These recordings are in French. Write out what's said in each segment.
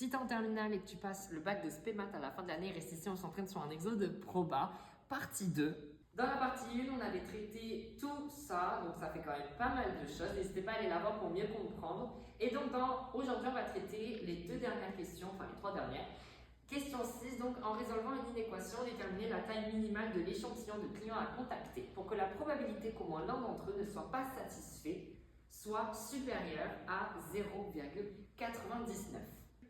Si tu es en terminale et que tu passes le bac de spé maths à la fin de l'année, reste ici, on s'entraîne sur un exo de proba, partie 2. Dans la partie 1, on avait traité tout ça, donc ça fait quand même pas mal de choses. N'hésitez pas à aller la voir pour mieux comprendre. Et donc aujourd'hui, on va traiter les 2 dernières questions, enfin les 3 dernières. Question 6, donc en résolvant une inéquation, déterminer la taille minimale de l'échantillon de clients à contacter pour que la probabilité qu'au moins l'un d'entre eux ne soit pas satisfait soit supérieure à 0,99.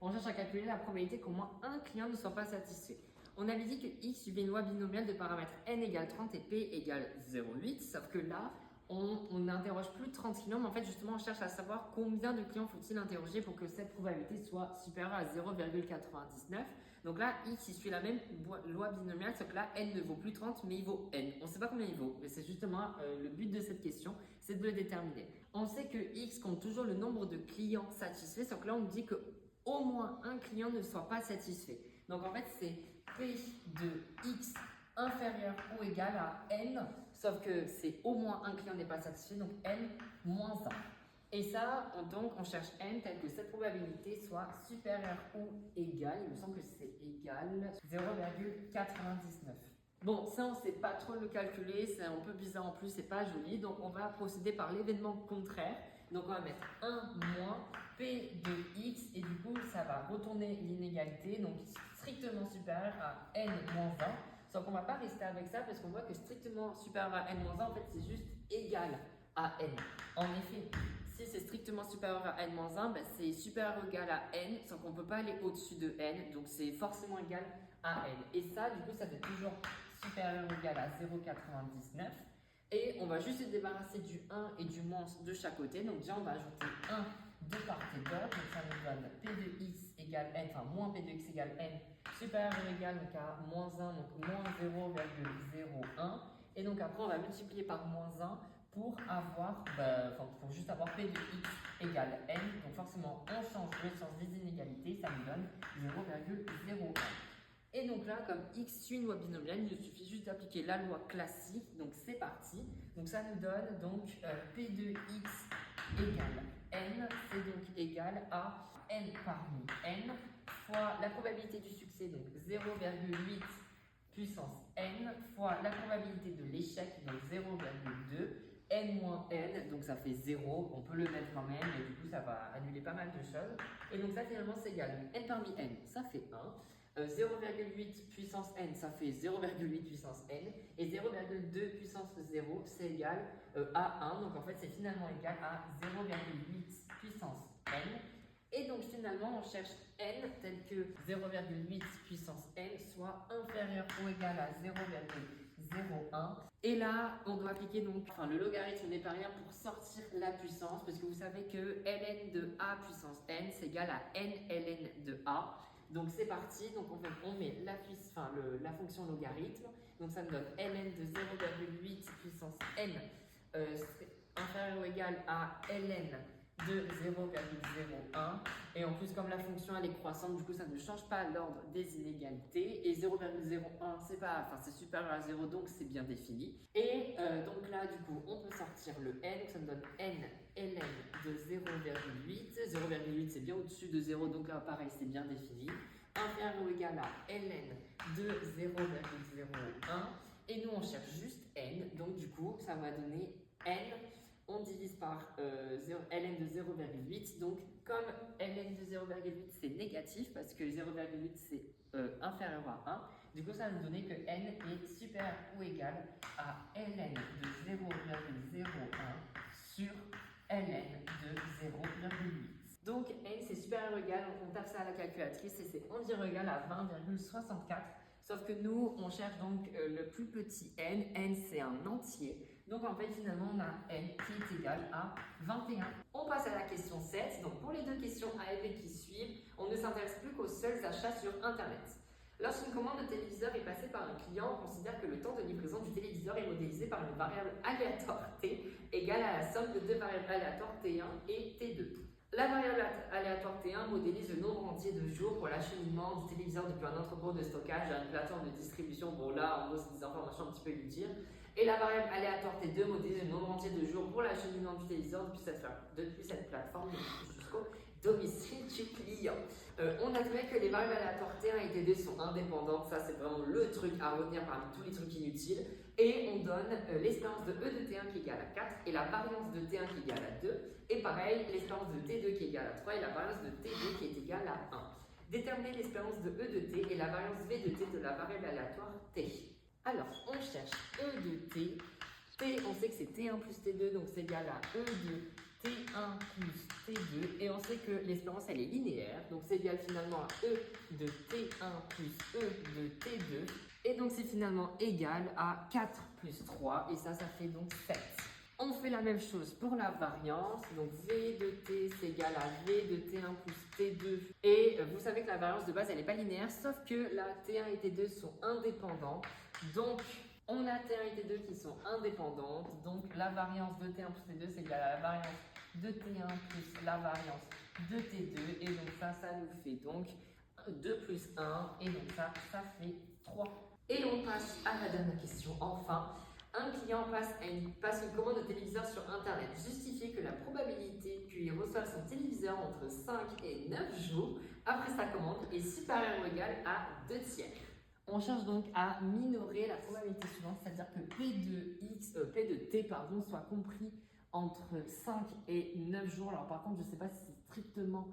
On cherche à calculer la probabilité qu'au moins un client ne soit pas satisfait. On avait dit que x suivait une loi binomiale de paramètres n égale 30 et p égale 0,8, sauf que là, on n'interroge plus 30 clients, mais en fait, justement, on cherche à savoir combien de clients faut-il interroger pour que cette probabilité soit supérieure à 0,99. Donc là, x, il suit la même loi binomiale, sauf que là, n ne vaut plus 30, mais il vaut n. On ne sait pas combien il vaut, mais c'est justement le but de cette question, c'est de le déterminer. On sait que x compte toujours le nombre de clients satisfaits, sauf que là, on nous dit que au moins un client ne soit pas satisfait. Donc en fait, c'est P de x inférieur ou égal à n, sauf que c'est au moins un client n'est pas satisfait, donc n moins 1. Et ça, donc on cherche n tel que cette probabilité soit supérieure ou égale, il me semble que c'est égal 0,99. Bon, ça on ne sait pas trop le calculer, c'est un peu bizarre en plus, c'est pas joli, donc on va procéder par l'événement contraire. Donc on va mettre 1 moins P de x et du coup ça va retourner l'inégalité, donc strictement supérieur à n moins 1. Sauf qu'on ne va pas rester avec ça parce qu'on voit que strictement supérieur à n moins 1, en fait c'est juste égal à n. En effet, si c'est strictement supérieur à n moins 1, ben c'est supérieur ou égal à n, sauf qu'on ne peut pas aller au-dessus de n, donc c'est forcément égal à n. Et ça, du coup, ça fait toujours supérieur ou égal à 0,99. Et on va juste se débarrasser du 1 et du moins de chaque côté. Donc déjà, on va ajouter 1 de part et d'autre. Donc ça nous donne P de x égale n, enfin moins P de x égale n, supérieur ou égal donc à moins 1, donc moins 0,01. Et donc après, on va multiplier par moins 1 pour avoir, pour juste avoir P de x égale n. Donc forcément, on change le sens des inégalités, ça nous donne 0,01. Et donc là, comme x suit une loi binomiale, il nous suffit juste d'appliquer la loi classique. Donc c'est parti. Donc ça nous donne donc P de x égale n, c'est donc égal à n parmi n fois la probabilité du succès, donc 0,8 puissance n, fois la probabilité de l'échec, donc 0,2, n moins n, donc ça fait 0, on peut le mettre quand même, et du coup ça va annuler pas mal de choses. Et donc ça finalement c'est égal, donc n parmi n, ça fait 1. 0,8 puissance n, ça fait 0,8 puissance n, et 0,2 puissance 0, c'est égal à 1, donc en fait c'est finalement égal à 0,8 puissance n. Et donc finalement on cherche n tel que 0,8 puissance n soit inférieur ou égal à 0,01. Et là on doit appliquer donc le logarithme népérien pour sortir la puissance, parce que vous savez que ln de a puissance n c'est égal à n ln de a. Donc c'est parti, donc on met la fonction logarithme, donc ça nous donne ln de 0,8 puissance n inférieur ou égal à ln de 0,01. Et en plus, comme la fonction elle est croissante, du coup ça ne change pas l'ordre des inégalités. Et 0,01 c'est supérieur à 0, donc c'est bien défini. Et donc là du coup on peut sortir le n, ça me donne n ln de 0,8. 0,8 c'est bien au-dessus de 0, donc là pareil c'est bien défini. Inférieur ou égal à ln de 0,01. Et nous on cherche juste n, donc du coup ça va donner n. On divise par ln de 0,8. Donc, comme ln de 0,8 c'est négatif, parce que 0,8 c'est inférieur à 1, du coup, ça va nous donner que n est supérieur ou égal à ln de 0,01 sur ln de 0,8. Donc, n c'est supérieur ou égal, on tape ça à la calculatrice et c'est environ égal à 20,64. Sauf que nous, on cherche donc le plus petit n. N, c'est un entier. Donc, en fait, finalement, on a n qui est égal à 21. On passe à la question 7. Donc, pour les 2 questions A et B qui suivent, on ne s'intéresse plus qu'aux seuls achats sur Internet. Lorsqu'une commande de téléviseur est passée par un client, on considère que le temps de livraison du téléviseur est modélisé par une variable aléatoire t égale à la somme de 2 variables aléatoires t1 et t2. La variable aléatoire T1 modélise le nombre entier de jours pour l'acheminement du téléviseur depuis un entrepôt de stockage à une plateforme de distribution. Bon là, en gros, c'est des informations un petit peu inutiles. Et la variable aléatoire T2 modélise le nombre entier de jours pour l'acheminement du téléviseur depuis cette plateforme jusqu'au domicile du client. On admet que les variables aléatoires T1 et T2 sont indépendantes, ça c'est vraiment le truc à retenir parmi tous les trucs inutiles. Et on donne l'espérance de E de T1 qui est égale à 4 et la variance de T1 qui est égale à 2. Et pareil, l'espérance de T2 qui est égale à 3 et la variance de T2 qui est égale à 1. Déterminer l'espérance de E de T et la variance V de T de la variable aléatoire T. Alors, on cherche E de T. T, on sait que c'est T1 plus T2, donc c'est égal à E de T1 plus T2. Et on sait que l'espérance, elle est linéaire, donc c'est égal finalement à E de T1 plus E de T2. Et donc c'est finalement égal à 4 plus 3, et ça fait donc 7. On fait la même chose pour la variance, donc V de T c'est égal à V de T1 plus T2. Et vous savez que la variance de base, elle n'est pas linéaire, sauf que la T1 et T2 sont indépendants. Donc, on a T1 et T2 qui sont indépendantes. Donc, la variance de T1 plus T2 c'est égal à la variance de T1 plus la variance de T2. Et donc ça nous fait donc 2 plus 1. Et donc ça fait 3. Et on passe à la dernière question, enfin. Un client passe une commande de téléviseur sur Internet. Justifier que la probabilité qu'il reçoive son téléviseur entre 5 et 9 jours après sa commande est supérieure ou égale à 2 tiers. On cherche donc à minorer la probabilité suivante, c'est-à-dire que P de T soit compris entre 5 et 9 jours. Alors par contre, je ne sais pas si c'est strictement,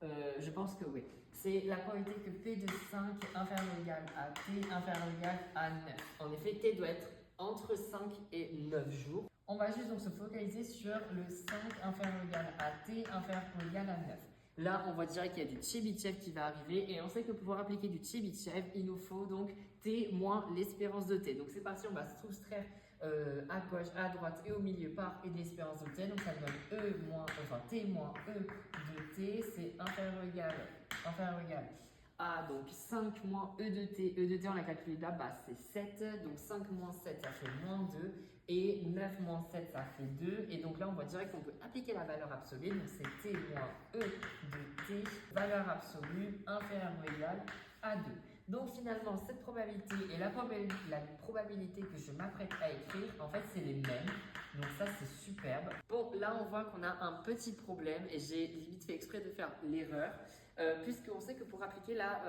je pense que oui. C'est la probabilité que P de 5 inférieur ou égal à T inférieur ou égal à 9. En effet, T doit être entre 5 et 9 jours. On va juste donc se focaliser sur le 5 inférieur ou égal à T inférieur ou égal à 9. Là, on voit direct qu'il y a du Chebyshev qui va arriver et on sait que pour pouvoir appliquer du Chebyshev, il nous faut donc T moins l'espérance de T. Donc c'est parti, on va se soustraire à gauche, à droite et au milieu par et de l'espérance de T. Donc ça donne T moins E de T, c'est inférieur ou égal à donc 5 moins E de T. E de T, on l'a calculé là-bas, c'est 7. Donc 5 moins 7, ça fait moins 2. Et 9 moins 7, ça fait 2. Et donc là, on voit direct qu'on peut appliquer la valeur absolue. Donc c'est T moins E de T, valeur absolue inférieure ou égale à 2. Donc finalement, cette probabilité et la probabilité que je m'apprête à écrire, en fait, c'est les mêmes. Donc ça, c'est superbe. Bon, là, on voit qu'on a un petit problème et j'ai limite fait exprès de faire l'erreur. Puisqu'on sait que pour appliquer la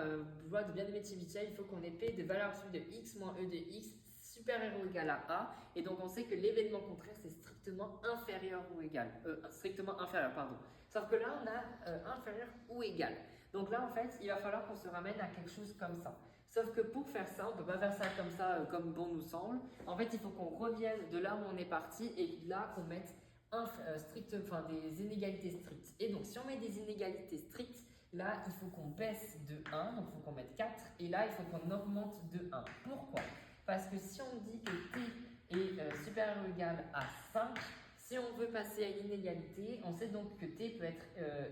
loi de bien-aimé de Chebyshev, il faut qu'on ait P de valeur absolue de x moins E de x supérieur ou égal à A. Et donc, on sait que l'événement contraire, c'est strictement inférieur ou égal. Strictement inférieur, pardon. Sauf que là, on a inférieur ou égal. Donc là, en fait, il va falloir qu'on se ramène à quelque chose comme ça. Sauf que pour faire ça, on ne peut pas faire ça comme ça, comme bon nous semble. En fait, il faut qu'on revienne de là où on est parti et là, qu'on mette des inégalités strictes. Et donc, si on met des inégalités strictes, là, il faut qu'on baisse de 1, donc il faut qu'on mette 4. Et là, il faut qu'on augmente de 1. Pourquoi? Parce que si on dit que T est supérieur ou égal à 5, si on veut passer à une inégalité, on sait donc que T peut être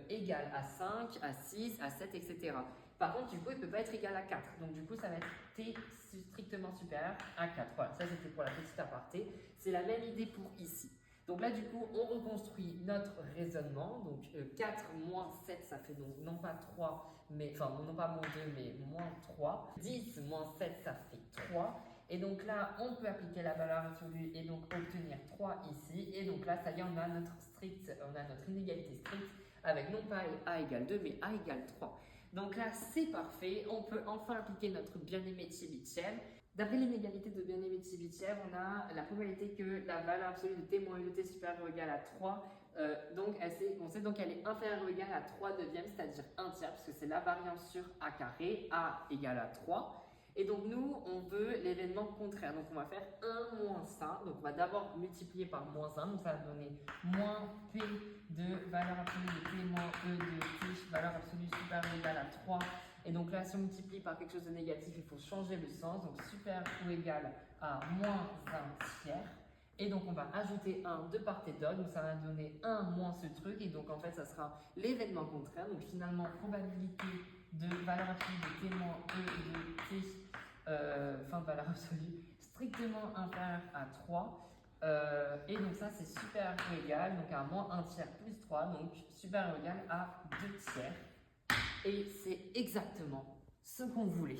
égal à 5, à 6, à 7, etc. Par contre, du coup, il ne peut pas être égal à 4. Donc, du coup, ça va être T strictement supérieur à 4. Voilà, ça c'était pour la petite aparté. C'est la même idée pour ici. Donc là, du coup, on reconstruit notre raisonnement. Donc 4 moins 7, ça fait donc non pas 3, non pas moins 2, mais moins 3. 10 moins 7, ça fait 3. Et donc là, on peut appliquer la valeur absolue et donc obtenir 3 ici. Et donc là, ça y est, on a notre inégalité stricte avec non pas A égale 2, mais A égale 3. Donc là, c'est parfait. On peut enfin appliquer notre bien-aimé de Chebyshev. D'après l'inégalité de bien-aimé de Chebyshev, on a la probabilité que la valeur absolue de T moins U de T supérieure ou égale à 3. On sait donc qu'elle est inférieure ou égale à 3 neuvièmes, c'est-à-dire 1 tiers, parce que c'est la variance sur A carré, A égale à 3. Et donc nous, on veut l'événement contraire. Donc on va faire 1 moins ça. Donc on va d'abord multiplier par moins 1. Donc ça va donner moins P de valeur absolue de T moins E de T, valeur absolue supérieure ou égale à 3. Et donc là, si on multiplie par quelque chose de négatif, il faut changer le sens. Donc supérieur ou égal à moins 1 tiers. Et donc on va ajouter 1 de part et d'autre. Donc ça va donner 1 moins ce truc. Et donc en fait, ça sera l'événement contraire. Donc finalement, probabilité de valeur absolue de T moins E de T, de valeur absolue strictement inférieure à 3. Et donc ça, c'est supérieur ou égal, donc à moins 1 tiers plus 3, donc supérieur ou égal à 2 tiers. Et c'est exactement ce qu'on voulait.